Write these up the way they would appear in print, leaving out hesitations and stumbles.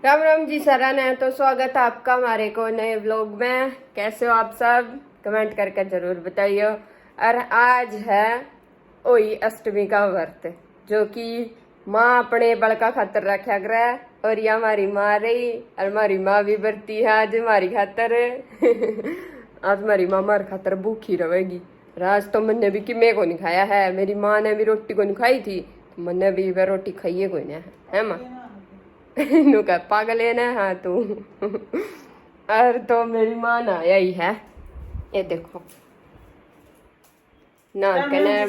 राम राम जी सारा ने तो स्वागत है आपका हमारे को नए व्लॉग में। कैसे हो आप सब, कमेंट करके जरूर बताइए। और आज है ओई अष्टमी का व्रत जो कि माँ अपने बड़का खातर रखा करे और ये हमारी माँ रही और हमारी माँ भी बरती है आज हमारी खातर। आज हमारी माँ हमारे खातर भूखी रहेगी। आज तो मैंने भी कि मैं को नहीं खाया है, मेरी माँ ने भी रोटी को नहीं खाई थी, तो मैंने भी वह रोटी खाइए कोई नहीं है माँ। नु का पागल है ना, हाँ तू। और तो मेरी माँ ना यही है, ये देखो ना कहने।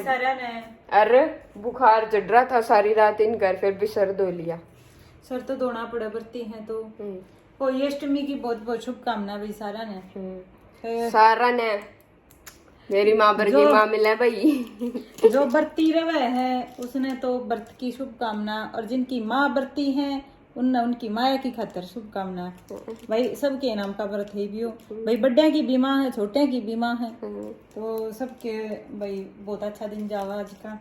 अरे बुखार चढ़ रहा था सारी रात इन घर, फिर भी सर धो लिया। सर तो धोना पड़ा बरती है तो कोई अष्टमी की बहुत बहुत शुभकामना भाई सारा ने। सारा ने मेरी माँ बरगी माँ मिले भाई। जो बरती रवे है उसने तो व्रत की शुभकामना, और जिनकी माँ बरती है उनकी माया की खातर शुभकामना भाई। सबके नाम का व्रत है भी हो भाई, बड़े की भी माँ है, छोटे की भी माँ है, तो सबके भाई बहुत अच्छा दिन जावा आज का।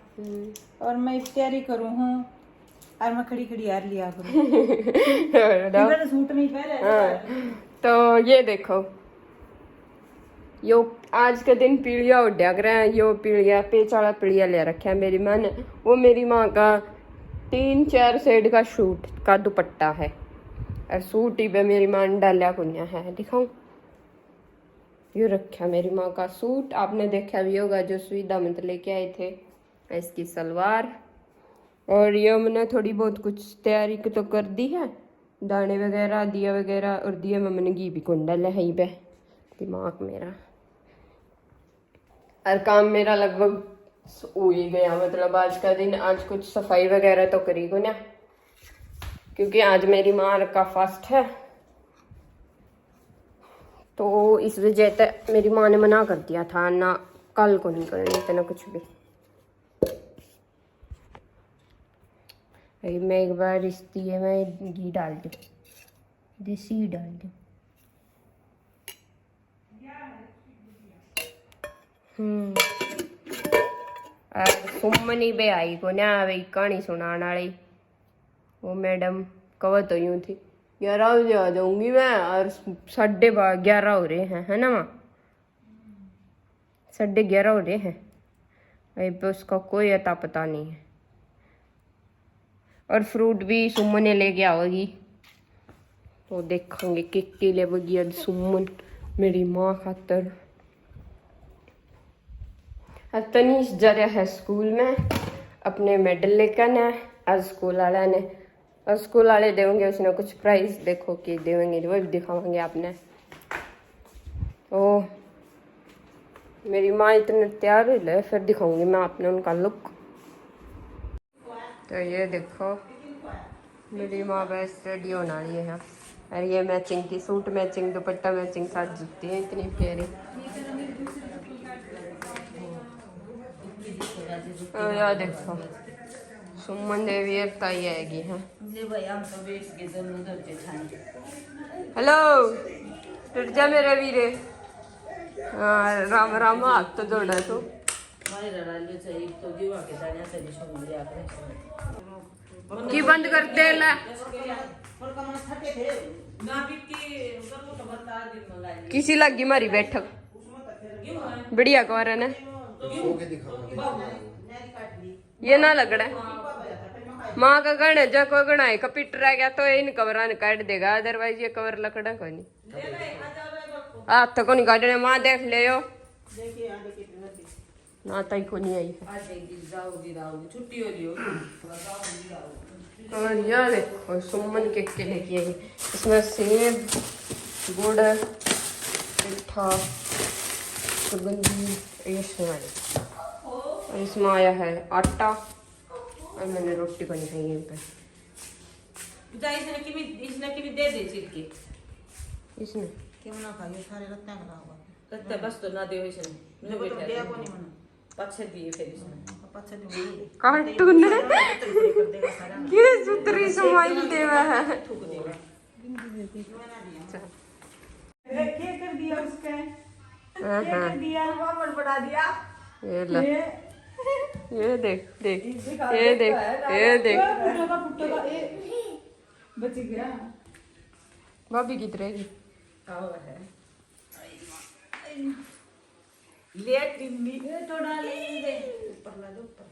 और मैं तैयारी करूँ हूँ और मैं खड़ी खड़ी यार लिया करूँ। सूट नहीं पहले तो ये देखो यो आज के दिन पीढ़िया उड्या करे, यो पीढ़िया पेचाला पीढ़िया ले रखा है मेरी माँ ने। वो मेरी माँ का 3-4 शेड का सूट का दुपट्टा है और सूट ही पे मेरी माँ ने डालिया कुनिया है। दिखाऊं, ये रखा मेरी माँ का सूट, आपने देखा भी होगा जो सुविधा में लेके आए थे। इसकी सलवार और ये मैंने थोड़ी बहुत कुछ तैयारी तो कर दी है, दाने वगैरह दिया वगैरह, और दिए में मैंने घी भी कौन डाला है ही पे। दिमाग मेरा और काम मेरा लगभग हो ही गया, मतलब आज का दिन। आज कुछ सफाई वगैरह तो करी को ना, क्योंकि आज मेरी माँ का फास्ट है, तो इस वजह से मेरी माँ ने मना कर दिया था ना, कल को नहीं करने थे ना कुछ भी। मैं एक बार रिश्ती है मैं घी डाल दूँ, देसी घी डाल दूँ। सुमनी बे आई को ना भाई कहानी सुनाने वाली। वो मैडम कव तो यूं थी 11 बजे आ जाऊंगी मैं, और 11:30 हो रहे हैं, है ना माँ? 11:30 हो रहे हैं भाई, पे उसका कोई अता पता नहीं है। और फ्रूट भी सुमन ने लेके आओगी, तो देखेंगे किक लेगी आज सुमन मेरी माँ खातर। आज तनीश जा रहा है स्कूल में अपने मेडल लेकर ना। आज स्कूल वाला ने, और स्कूल वाले देंगे उसने कुछ प्राइज, देखो कि देंगे वो भी दिखाएंगे आपने। तो मेरी माँ इतने तैयार हो गए, फिर दिखाऊंगी मैं आपने उनका लुक। तो ये देखो मेरी माँ बस रेडी होने वाली है। और ये मैचिंग की सूट, मैचिंग दुपट्टा, मैचिंग साथ जूती है इतनी प्यारी। यार देखो सुमन देवी ताई आएगी है। हेलो टूट जा मेरा वीरे। हाँ राम राम, हाथ तो जोड़ा तो की बंद कर दे ला। किसी लगी मारी बैठक बढ़िया कवर ने ये ना लगड़ा माँ का गण जो को गणाए का पिट रह गया तो इन कवरा ने काट देगा, अदरवाइज ये कवर लकड़ा कोई नहीं। हाथ तो को नहीं काटने माँ, देख ले यो ना तई को नहीं आई है। और यार देखो सुमन के लेके आई, इसमें सेब, गुड़, मिठा, सुगंधी, और इसमें आया है आटा, और मैंने रोटी को नहीं खाई है पे। इसने दे दे छिलके, इसने क्यों ना खाइए सारे रत्ता खराब रत्ता बस तो ना दे इसने मुझे बैठा दिया को नहीं मना पछे दिए, फिर इसने पछे दिए कार्टून ये सुतरी समाइल देवा है। थूक देगा क्या कर दिया उसके, क्या कर दिया पापड़ बढ़ा दिया। ये ला ये देख देख ये देख ये देख बच गया। भाभी की तरह ही। और है लेकिन ये तो डाल दे ऊपर ला दो ऊपर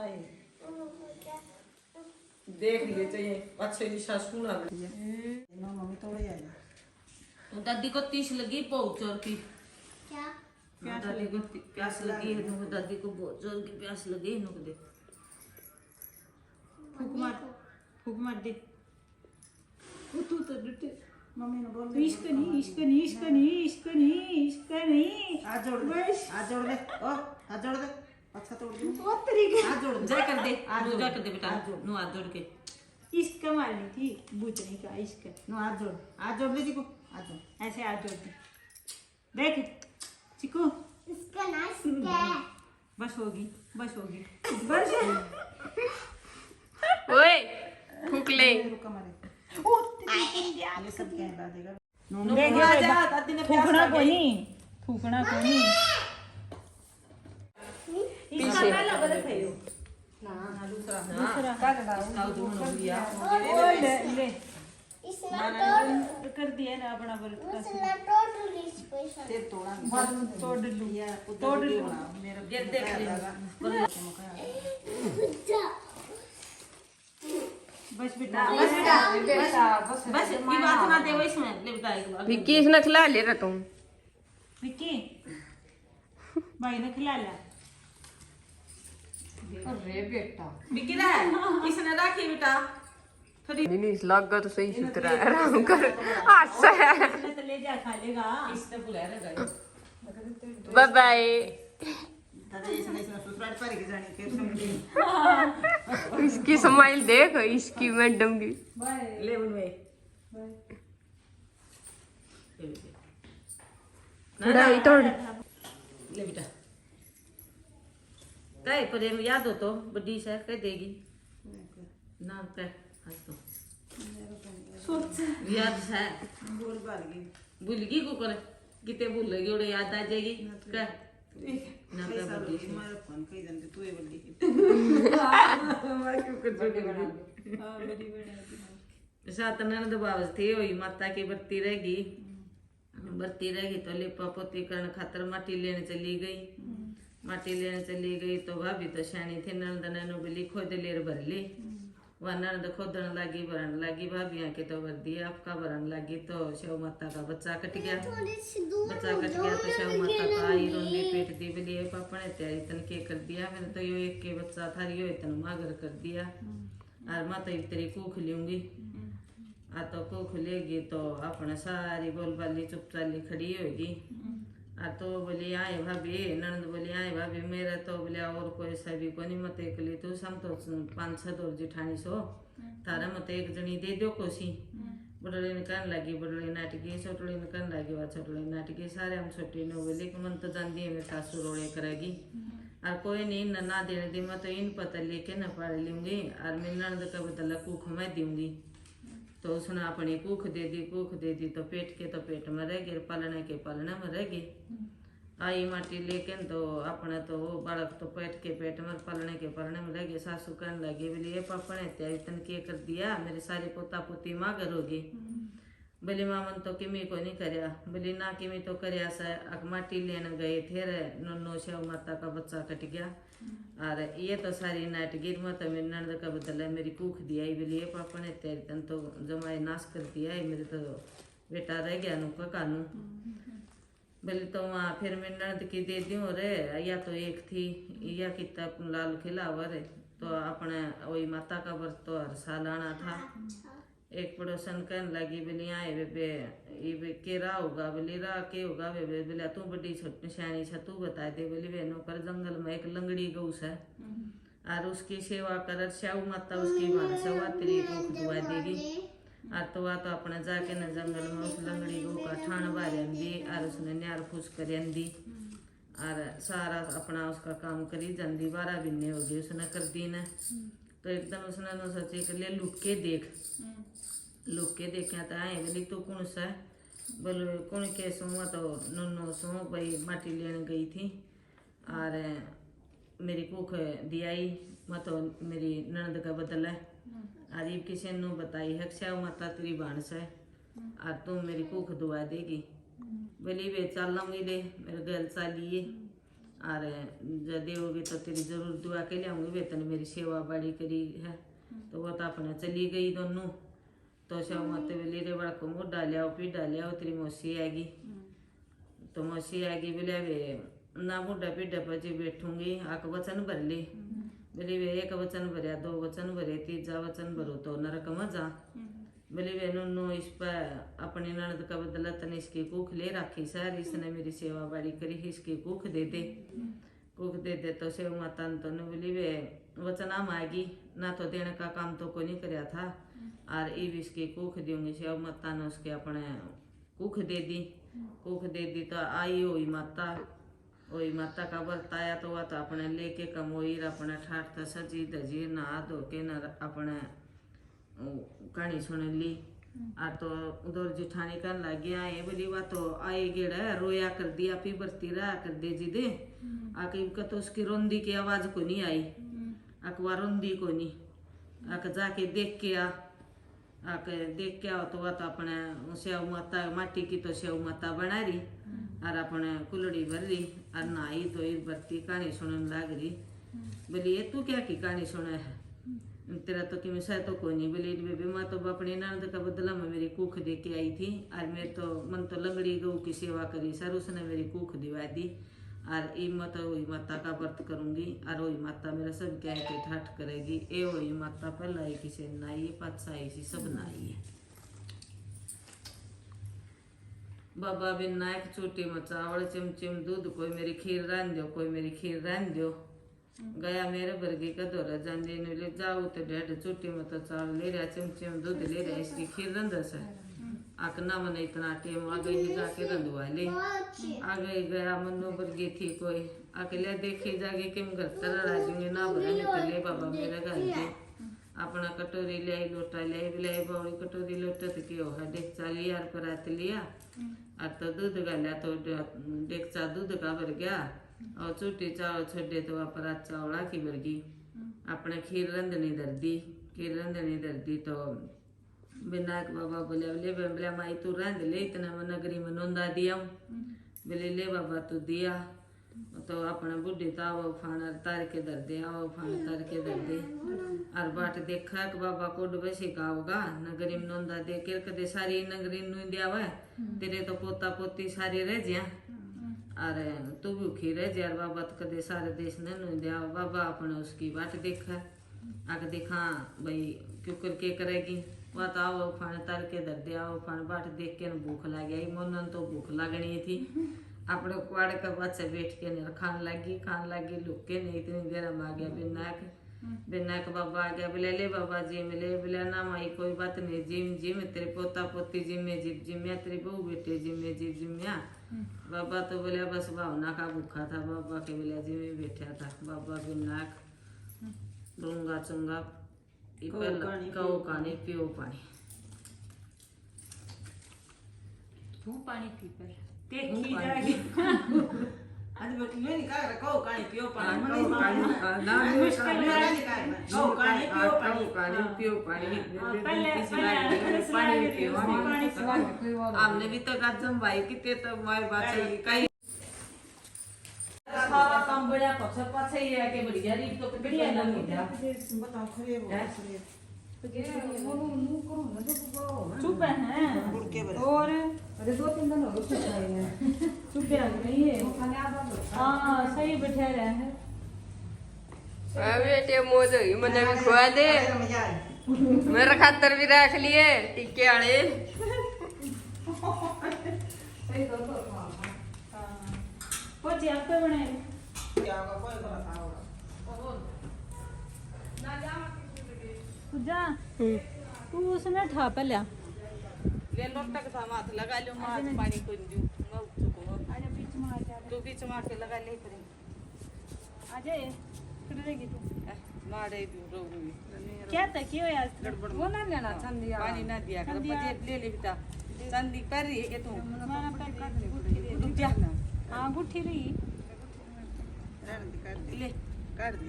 आई देख लिए चाहिए अच्छे निशा सुना लिया ना मम्मी थोड़ी आई दादी को 30 लगी बहुत जोर की क्या दादी को प्यास लगी है नुको दादी को बहुत जोर की प्यास लगी है नुको दे फूक मार दे तू तो डटे मम्मी ने बोल इश्क नहीं इश्क नहीं इश्क नहीं इश्क नहीं इश्क नहीं हाथ जोड़ दे हाथ जोड़ दे ओ हाथ जोड़ दे अच्छा तोड़ दे बहुत तरीके हाथ जोड़ दे जा कर दे जा कर दे बेटा नो हाथ जोड़ के इश्क मारनी थी बूझने का इश्क नो हाथ जोड़ ले जी को हाथ जोड़ ऐसे हाथ जोड़ दे देख चिकू इसका ना इसका बस होगी बस ओए फूक ले। रुका मारे ये सब कहला देगा देख आ जा दादी ने प्यास थूकना कोनी इसका पहला गलत है यो ना दूसरा दूसरा इसका दोनों हो गया ओ ले इसमें टोटल कर दिया ना अपना व्रत का इसमें टोटल इस पैसा ते तोड़ा तोड़ लूं तोड़ मेरा ये देख ले बस बेटा बस की बात ना दे वैसे ले बेटा एक बार विक्की इसने खिला ले रहा तुम। विक्की भाई ने खिला लिया अरे बेटा बिकी ना इसने राखी बेटा थोड़ी नहीं लगा तो सही सुतरा आराम कर आशा है। इसने तो ले जा खा लेगा इसने बुलाया ना गाइस बाय बाय। दादा इसने ससुराल पर के जाने के समझे इसकी स्माइल देख इसकी मैडम की। ले बनवे लड़ाई तोड़ ले बेटा काय पर याद हो तो बड़ी से कह देगी ना कह आज तो सोच याद है बोल बाल गई भूल गई को करे किते भूल गई और याद आ जाएगी कह ना कह बड़ी से हमारा फोन कई जानते तू ये बड़ी मैं क्यों कर जोड़ी बना हां बड़ी बड़ी सात ननद बावज थी वही माता की बत्ती रहेगी तो लिपा पोती करने खातर माटी लेने चली गई तो भाभी तो शानी थी ननद नैनो बिली खोद लेर भर ली वह ननद खोदन लगी भरन लगी भाभी के तो भर दिया आपका भरन लगी तो शव माता का बच्चा कट गया तो शव माता का आई रोंदी पेट दी बिली पापा ने त्यारी तन के कर दिया मैंने तो यो एक के बच्चा था यो इतना मागर कर दिया और माता तेरी कूख लूंगी आ तो कूख लेगी तो अपने सारी बोल बाली चुप चाली खड़ी होगी आ तो बोली आए भाभी नंद बोली आए भाभी मेरा तो बोले और कोई सा भी कोनी मत एक ली तू सम तो 5-6 दौर जिठानी सो तारा मत एक जनी दे दो कोसी बड़ोली ने कहने लगी बड़ोली नाटकी छोटोली ने कहने लगी वह छोटोली नाटकी सारे हम छोटी ने बोली कि मन तो जानती है मेरी सासू रोड़े करेगी और कोई नहीं ना देने दी मैं तो इन पता लेके न पढ़ लूंगी और मेरी नंद का बदला कूख मैं दूंगी तो उसने अपनी कूख दे दी तो पेट में रह गए पालने में रह गए आई माटी लेके तो अपने तो वो बालक तो पेट में पालने में रह गए सासू कहने लगी बोली ये पापा ने त्यारी तन के कर दिया मेरे सारे पोता पोती मागर होगी बोली मामन तो किमी को नहीं करया बोली ना किमी तो करया सा माटी लेने गए थे रे नो शव माता का बच्चा कट गया और ये तो सारी नाट गिर में तो मेरी नंद का बदला मेरी कूख दिया बोली ये पापा ने तेरे तन तो जमाए नाश कर दिया मेरे तो बेटा रह गया नु कानू बोली तो वहाँ फिर मेरी नंद की दे दी रे या तो एक थी या कितना लाल खिलावा रे तो अपने वही माता का व्रत तो हर साल आना था एक पड़ोसन कहने लगी बोली आए बेबे ये केरा होगा बोली रा के होगा बेबे बोले तू बड़ी छोटी सियानी छा तू बता दे बोली वे नौकर जंगल में एक लंगड़ी गौस है और उसकी सेवा कर श्याऊ माता उसकी मान सवात्री को खुदवा देगी और तो वह तो अपने जाके न जंगल में उस लंगड़ी गौ का ठाण बारी और उसने न्यार फूस कर और सारा अपना उसका काम करी जाती 12 महीने हो गए उसने कर दी न तो एकदम उसने न सोचे कि ले लुक के देखा तो आए बोली तू कौन सा बोलो कौन के सो तो नो सो भाई माटी लेने गई थी और मेरी कूख दियाई मैं तो मेरी ननद का बदला अजीब किसी ने बताई है श्याम माता तेरी बांस है और तुम मेरी भूख दुआ देगी। बोली वे चलाऊंगी ले मेरे गल चालिए और जब देवोगी तो तेरी जरूर दुआ के लियाऊंगी। वे तने मेरी सेवा बड़ी करी है तो वो तो अपने चली गई दोनों। तो श्याम माता बोली रे बड़ा को मुँह डालिया पी डालिया तेरी मौसी आएगी। तो मौसी आएगी बोले वे ना बुढ़ा पीढ़ा पर जी बैठूंगी आक वचन भर ली। बोली वे एक वचन भरिया 2 वचन भरे 3जा वचन भरो तो नरक में जा। बोली वे नुनू इस पर अपनी ननद का बदला तने इसकी कुख ले रखी सर इसने मेरी सेवा बाड़ी करी इसकी कुख दे दे तो सेव माता ने तो बोली वे वचना मांगी ना तो देने का काम तो कोई नहीं कराया था और इब इसकी कुख दूंगी। सेव माता ने उसके अपने कुख दे दी तो आई हुई माता वही माता का व्रत आया तो वह तो अपने लेके कमोई अपने ठाठ था सजी धजी नहा धो के न अपने कहानी सुन ली। आ तो उधर जिठानी कर लग गया ये बोली वह तो आए गेड़ा रोया कर दिया पी बरती रहा कर दे जी दे आके का तो उसकी रोंदी की आवाज को नहीं आई अकवा रोंदी को नहीं आके जाके देख के आओ तो वह तो अपने सेव माता माटी की तो सेव माता बना रही और अपने कुलड़ी भर रही और नहाई तो ये बरती कहानी सुनने लग रही। बोली ये तू क्या की कहानी सुना है तेरा तो कि मिसा तो कोई नहीं। बोली बेबी मैं तो अपनी ननद का बदला में मेरी कुख दे के आई थी और मैं तो मन तो लंगड़ी गऊ की सेवा करी सर उसने मेरी कुख दिवा दी और ये मत वही माता का व्रत करूंगी और वही माता मेरा सब क्या के ठाठ करेगी। ए वही माता पहला ही किसी नाई पातशाही सी सब नाई है। बाबा बिन नायक चोटी में चावल चिमचिम दूध कोई मेरी खीर रान दो कोई मेरी खीर रान दो। गया मेरे वर्गी का दौरा जाने ले जाओ तो डेढ़ चोटी में तो चावल ले रहा चिमचिम दूध ले रहा इसकी खीर रंधस है आकना मन इतना टेम आ गई जाके रंधवा ले आ गई गया मनो वर्गी थी कोई अकेले देखे जाके किम घर तरह राजूंगे ना भरा निकले बाबा मेरे घर के अपना कटोरी ले लोटा ले बौड़ी कटोरी लोटा तो क्यों है डेक्चा लिया और परात लिया और तो दूध गालिया तो डेक्चा दूध का भर गया और चोटी चावल छोड़े तो वह परात चावड़ा की भर गई। अपने खीर रंधनी दर्दी तो विनायक बाबा बोले बोले माई तू रंध ले इतना नगरी में नोंदा दिया बोले ले बाबा तू दिया तो अपना बुढ़ी ताव फान तार के दर दे आओ फान तार के दर दे और बाट देखा कि बाबा कोड बसी का होगा नगरी में नोंदा दे के कदे सारी नगरी नु दिया हुआ तेरे तो पोता पोती सारी रह जिया अरे तू भूखी रह जा बाबा तो कदे सारे देश ने नु दिया बाबा अपने उसकी बाट देखा आके देखा भाई क्यों करके करेगी वह तो आओ फान तार के दर दे आओ फान बाट देख के भूख लग गई मोनन तो भूख लगनी थी अपने कुआड़ का बच्चा बैठ के खान लगी लुक के नहीं इतनी देर में आ गया विनायक बाबा आ गया बोले ले बाबा जी मिले बोले ना माई कोई बात नहीं जिम तेरे पोता पोती जिम्मे जिम्या तेरी बहू बेटे जिम्या बाबा तो बोले बस भावना का भूखा था बाबा के बोले जिम्मे बैठा था बाबा विनायक डूंगा चुंगा कहो पानी पियो पानी तू पानी पी पर देखी जाएगी आज मैं नहीं कह रहा कहो पानी पियो पानी हमने भी तो गाजम भाई कितने तो माय बात है कई खावा काम बढ़िया पक्ष पाछे ही है के बढ़िया रीत तो बढ़िया ना हो जा बताओ खरे चुप है और अरे 2-3 दिन हो गए चुप है चुप नहीं है हाँ सही बैठे रहे हैं बेटे मोज हुई मैंने भी खुआ दे मेरे खातर भी रख लिए टिक्के वाले पोची आप पे बनाए जा तू उसने ठा पे लिया ले लोटा के साथ हाथ लगा लो मार पानी को दूं मैं चुको आजा बीच में आ जा तू बीच में आके लगा ले फिर आजा फिर रहेगी तू मारे भी रोगी क्या था क्यों यार गड़बड़ वो ना लेना चंदी पानी ना दिया कर बजे ले ले बेटा चंदी कर रही है तू रुक जा हाँ गुठी रही ले कर दे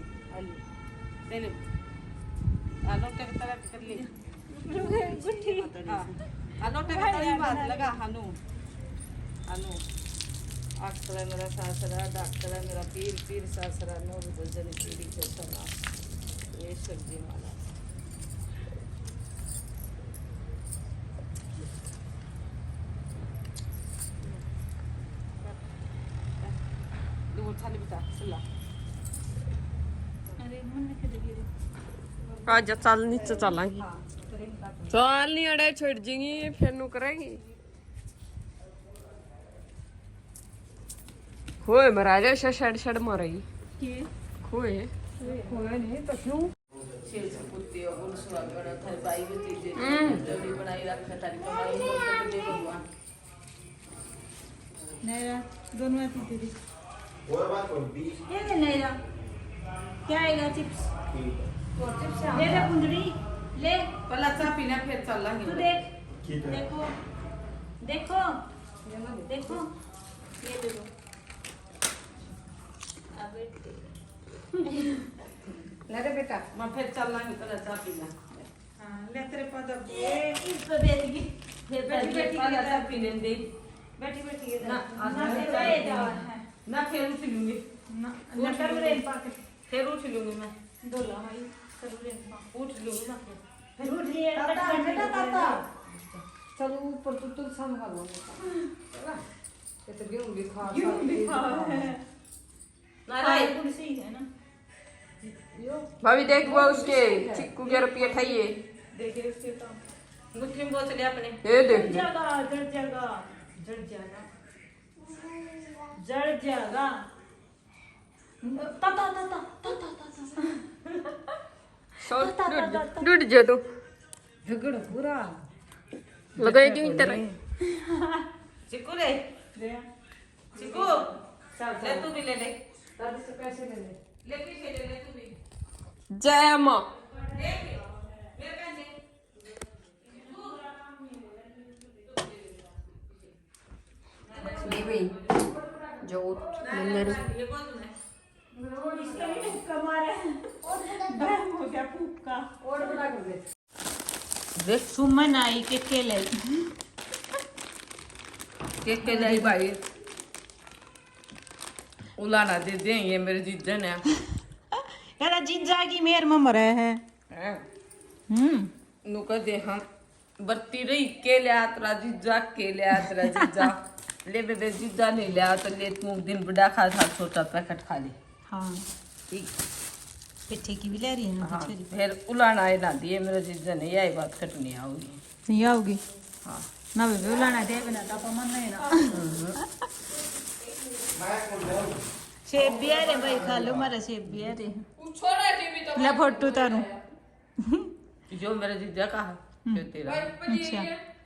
ले ले लोटे की तरह कर ली लोटे की तरह बात लगा हनु हनु अक्सर मेरा सासरा डॉक्टर मेरा पीर पीर सासरा नूर भजन पीरी को सना ये सब्जी माला दूर थाली बिता सुला आज चल नीचे चलांगी चल नहीं अड़े छड़ जाएंगी फिर नु करेंगी खोए महाराजा शड़ शड़ मारेगी खोए छेल से पुत्ती और गुल सुहा बड़ा था बाई बती दे जल्दी बनाई रखा तारी कमाई मोट दे भगवान नैरा दोनों आती तेरी और बात कौन भी ये ले नैरा क्या आएगा चिप्स ले ले कुंडली ले पहला चा पीना फिर चलांगे तू देख देखो देखो देखो ये दे दो ले रे बेटा मैं फिर चलांगे पहला चा पीना हां ले तेरे पास ये इसको दे देगी फिर बैठी पहला चा पीने दे बैठी बैठी ना ना ले जाओ ना फिर उठ लूंगी ना ना कर रे पाके फिर उठ लूंगी मैं डोला भाई कर रे उठ लूंगी ना फिर उठ लिए बेटा ताता चलो ऊपर तो संभालो ये तो गेहूं भी खा हां कुर्सी है ना भाभी देख वो उसके चिक्कू के रुपये खाइए देखिए उसके तो मुट्ठी में बोतल अपने ये देख जड़ जाएगा जड़ जाएगा ताता ताता ताता ताता सो डूड जा तू झगड़ा पूरा लगाई क्यों इधर चिकू रे चिकू ले तू भी ले ले दादी से पैसे ले ले पीछे ले ले तू भी जय मां मेरे पैसे मछली भी जो मेरे ये कौन है इसका भी फूका मारे बहन हो गया फूका और बड़ा कर दे देख सुमन आई के लाई के लाई भाई उलाना दे दे ये मेरे जीजन है यार जीजा की मेर में मरे है नु कह दे हम बत्ती रही के ले आतरा जीजा के ले आतरा जीजा ले बेबे जीजा नहीं ले आ तो ले तू दिन बड़ा खा था छोटा पैकेट खा ले हाँ ठीक पिट्ठे की भी ले रही है ना हाँ बेचारी फिर उलाना है ना दिए मेरा जीजा ने यही बात कटनी आओगी नहीं आओगी हाँ ना बेबे उलाना दे बिना तो मन नहीं ना सेब भी आ रे भाई खा लो मारा सेब भी आ रे छोड़ा टीवी तो ले फोटो तारू जो मेरा जीजा का है फिर तेरा अच्छा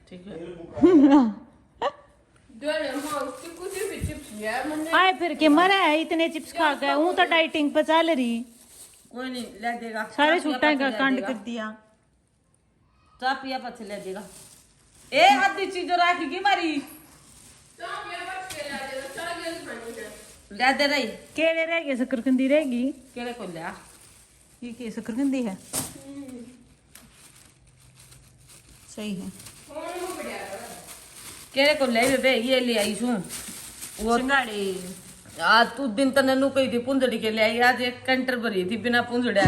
ठीक है डोले मां उसकी कुछ भी चिप्स है मैंने आए फिर के मरा है इतने चिप्स खा गए हूं तो डाइटिंग पे चल रही कोई नहीं ले देगा सारे छुट्टा का कांड कर दिया चा पिया पछ ले देगा ए आधी चीज राखेगी मारी ले दे रही केले रह गए शकरकंदी रहेगी केले को ले ये के शकरकंदी है सही है केले को ले बे ये ले आई सू वो सिंगाड़ी आज तू दिन तने नु कही थी पुंजड़ी के ले आई आज एक कंटर भरी थी बिना पुंजड़े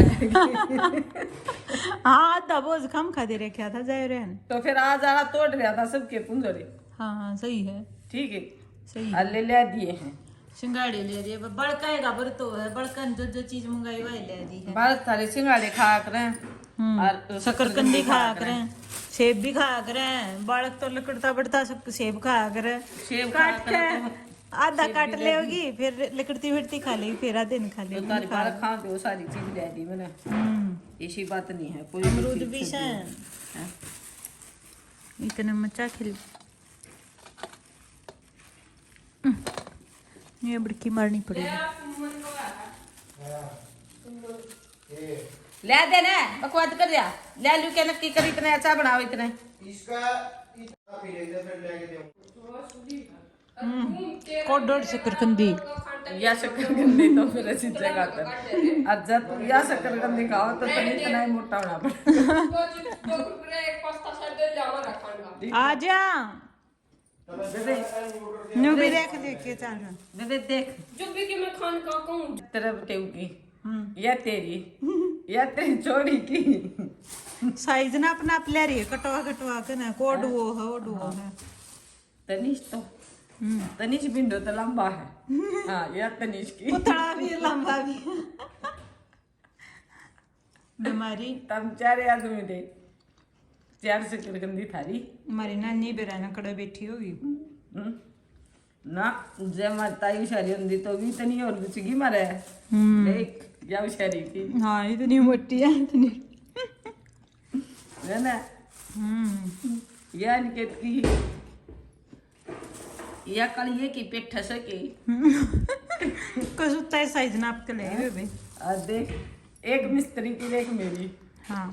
हाँ दबोज खम खा दे रखा था जाए रहन तो फिर आज आला तोड़ रहा था सबके पुंजड़े हाँ हाँ सही है ठीक है सही अल्ले ले दिए हैं सिंगाड़ी ले रही है बड़काएगा बर तो है बड़कन जो जो चीज मंगाई वही ले दी है भारत थारे सिंगाड़े खा करें शकरकंदी खाया करें सेब भी खाया करें बालक तो लकड़ता बढ़ता सेब खाया करें सेब काट के आधा काट लेगी फिर लकड़ती फिरती खा लेगी फिर आधे दिन खा लेगी तारी बालक खा दो सारी चीज ले दी मैंने ऐसी बात नहीं है कोई अमरूद भी है इतने मचा खिल ये बड़की मारनी पड़ेगी ले दे ना बकवास कर दिया ले लू के नक्की कर इतने अच्छा बनाओ इतने इसका पी लेंगे फिर लेके दे कोडोड शकरकंदी या शकरकंदी तो फिर चीजें खाते हैं। और जब या शकरकंदी खाओ तो तनी इतना ही मोटा होना पड़ता है। आजा बेबे न्यू भी देख के चल बेबे देख जो भी कि मैं खान का कहूँ तरफ टेऊ की या तेरी या तेरी छोड़ी की साइज ना अपना प्लेयर है कटवा कटवा के ना कोड वो है ओड वो है तनिष तो तनिष बिंदु तो लंबा है। हाँ या तनिष की पुतला भी लंबा भी बीमारी तम चार आदमी थे 4 शकरकंदी थारी हमारी नानी बेराना कड़ा बैठी होगी ना जे माताई शारी होंगी तो भी इतनी और बिचगी मारे देख या शारी की हाँ इतनी मोटी है इतनी है ना या निकेत की या कलिए की पेट सके कसुता है साइज नाप के ले बेबे और देख एक मिस्त्री की एक मेरी हाँ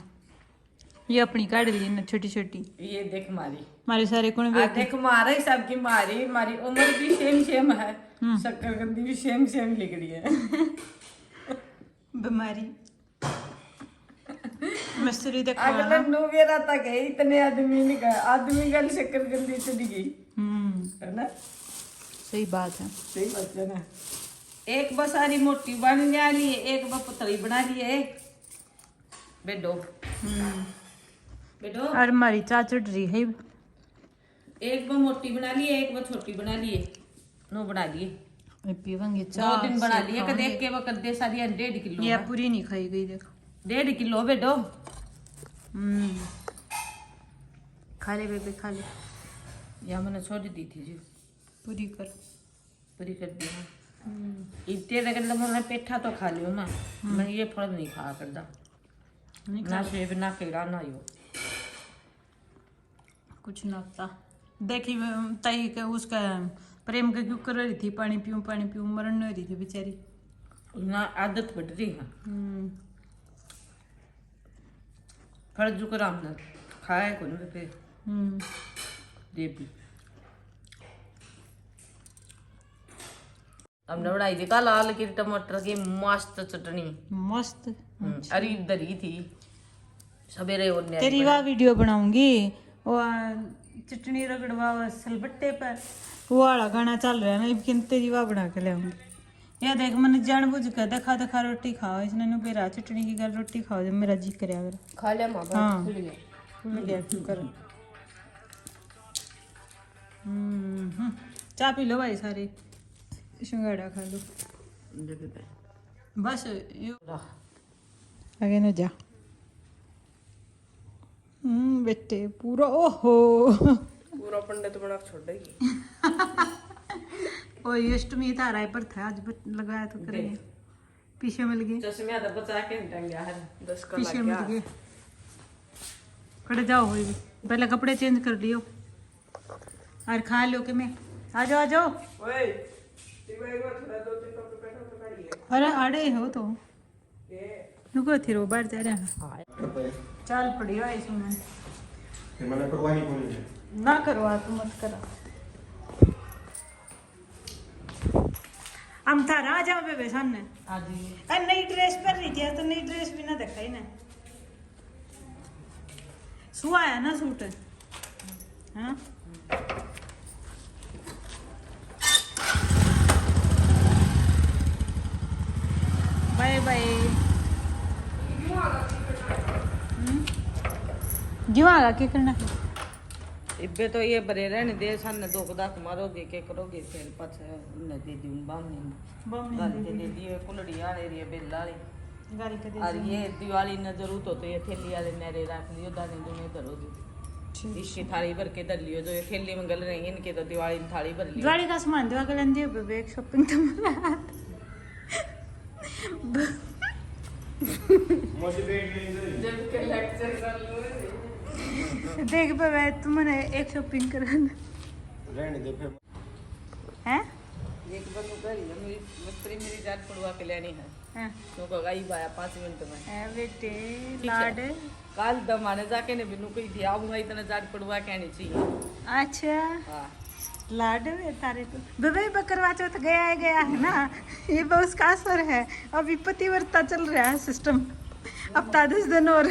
ये अपनी काट ली ना छोटी छोटी ये देख मारी हमारे सारे कौन आ देख मारा ही सबकी मारी मारी उम्र भी सेम सेम है शक्करकंदी भी सेम सेम लिख रही है बीमारी मस्तूरी देखो अगले नोवेरा तक है इतने आदमी नहीं गए आदमी गल शक्करकंदी चली गई है ना सही बात है सही बात है ना। एक बसारी मोटी बन जा ली एक पतली बना लिए बेडो बेडो और हमारी चाचड़ रही है एक वो मोटी बना लिए एक वो छोटी बना लिए नो बना लिए पीवेंगे 2 दिन बना लिए कद देख के वो कद्दे सारी 1.5 किलो ये पूरी नहीं खाई गई देखो 1.5 किलो बेडो खा ले बेबे खा ले या मैंने छोड़ दी थी जी पूरी कर पूरी कर दी इतने रगड़ मैंने पेठा तो खा लियो ना मैं ये फल नहीं खा करता ना सेब ना केला ना यो कुछ ना था देखी तई के उसका प्रेम के क्यों कर रही थी पानी पीऊं मरण नहीं रही थी बेचारी ना आदत पड़ रही है फल जुकराम ने खाया को नहीं पे देवी हमने बनाई थी कल लाल की टमाटर की मस्त चटनी मस्त अरी दरी थी सवेरे और तेरी वाह वीडियो बनाऊंगी वो चटनी रगड़वा सलबट्टे पर वो वाला गाना चल रहा है ना लेकिन तेरी वाह बना के लाऊंगी ये देख मैंने जानबूझ कर देखा देखा रोटी खाओ इसने नु बेरा चटनी की गल रोटी खाओ जब मेरा जी करे अगर खा लिया माँ हाँ भूल गया भूल गया क्यों कर चाय पी लो भाई सारे शिंगाड़ा खा लो बस आगे न जा बेटे पूरा ओहो पूरा पंडित बना के छोड़ देगी ओए अष्टमी तारा पर था आज लगाया तो करेंगे पीछे मिल गए चश्मे तो बचा के टंग गया है 10 का पीछे लग मिल गया गए खड़े जाओ हुई पहले कपड़े चेंज कर लियो और खा लो कि मैं आ जाओ ओए एक बार थोड़ा 2-3 कप बैठा तो काढ़िए अरे आड़े हो तो रुको थी रो बाहर जा रहा है चल पड़ी है इसमें फिर मैंने करवानी पड़ी ना करवा तू मत करा हम था आ जाओ बेबे सामने आज ही अरे नई ड्रेस पहन रही थी तो नई ड्रेस भी ना दिखाई ना सुआया ना सूट हाँ बाय बाय क्यों आगा क्या करना है इब्बे तो ये बरे रहने दे सन दो कदाक मारोगे के करोगे फिर पाछे न दे दूं बामने गाली के दे दिए कुलड़ी आले रे बेला रे गाड़ी का दे और ये दिवाली न जरूरत हो तो ये थैली वाले नरे रख लियो दाने दुने धरो जी इसकी थाली भर के धर लियो जो ये थैली में गल रही इनके तो दिवाली में थाली भर लियो गाड़ी का सामान दवा के लेंदे बेबे एक शॉपिंग तो जब के लेक्चर कर लो देख बेबे तुमने एक शॉपिंग कराना रहने दे फिर हैं एक बंदू करी मेरी मिस्त्री मेरी जाट पड़वा के लेनी है हैं तो गई बाया 5 मिनट में ए बेटे लाड काल दमाने जाके ने बिनु कोई दिया आऊंगा इतना जाट पड़वा कहनी चाहिए अच्छा हाँ लाड में तारे तो बेबे बकरवा चौथ गया है ना, ये बहुत का असर है। अभी पतिव्रता चल रहा है सिस्टम, अब 10 दिन और।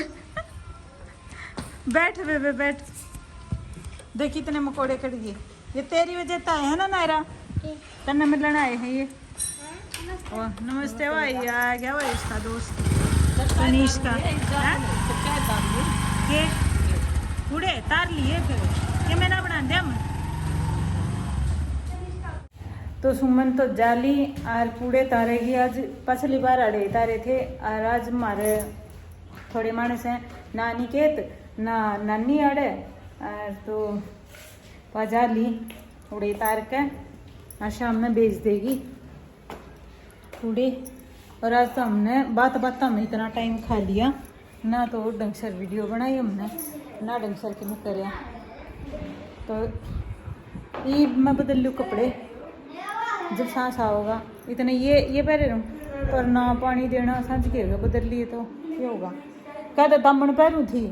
बैठ बेबे बैठ, देख कितने मकोड़े कट गए। ये तेरी वजह तो है ना नायरा, तन्ने मिलन आए हैं ये। ओ नमस्ते भाई, आ गया भाई इसका दोस्त तनीश का। ये पूरे तार लिए फिर ये मैंने बना दिया हम। तो सुमन तो जाली और पूरे तारेगी। आज पिछली बार अड़े तारे थे और आज हमारे थोड़े मानस हैं नानी केत ना नानी अड़े और तो जाली उड़े तार के और शाम में बेच देगी पूरे। और आज तो हमने बात में इतना टाइम खा लिया ना, तो ढंग से वीडियो बनाई हमने ना ढंग से क्यों कराया। तो ये मैं बदल लूँ कपड़े जब सांस आओगा। इतने ये पहरे रहूँ पर ना पानी देना सांझ के बदल लिए तो क्या होगा। क्या तो दामन पहरू थी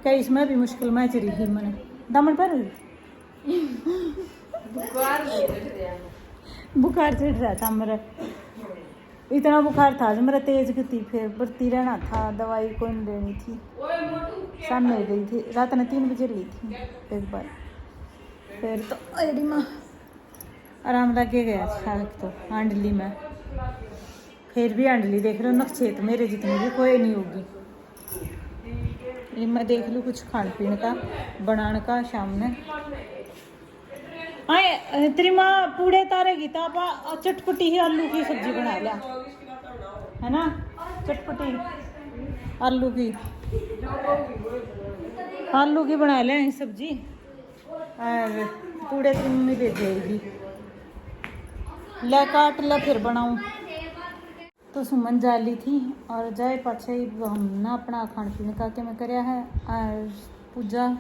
क्या, इसमें भी मुश्किल में चली थी मैंने दामन पहरू। बुखार चढ़ रहा था मेरा, इतना बुखार था मेरा तेज गति, फिर बढ़ती रहना था, दवाई कोई नहीं लेनी थी। शाम में गई थी, रात ने 3 बजे ली थी एक बार। फिर तो अरे माँ आराम लगे गया था तो आंडली में। फिर भी आंडली देख लो नक्शे तो मेरे जितनी भी कोई नहीं होगी। ये मैं देख लूँ कुछ खान पीने का बनाने का शाम में। आए तेरी माँ पूड़े तारेगी तो आप चटपटी ही आलू की सब्जी बना लिया है ना, चटपटी आलू की बना लें सब्जी और पूड़े की मम्मी भेजेगी। ले काट ला फिर बनाऊं। तो सुमन जाली थी और जाए पाछे हमने अपना खान पीने का क्या मैं कराया है और पूजा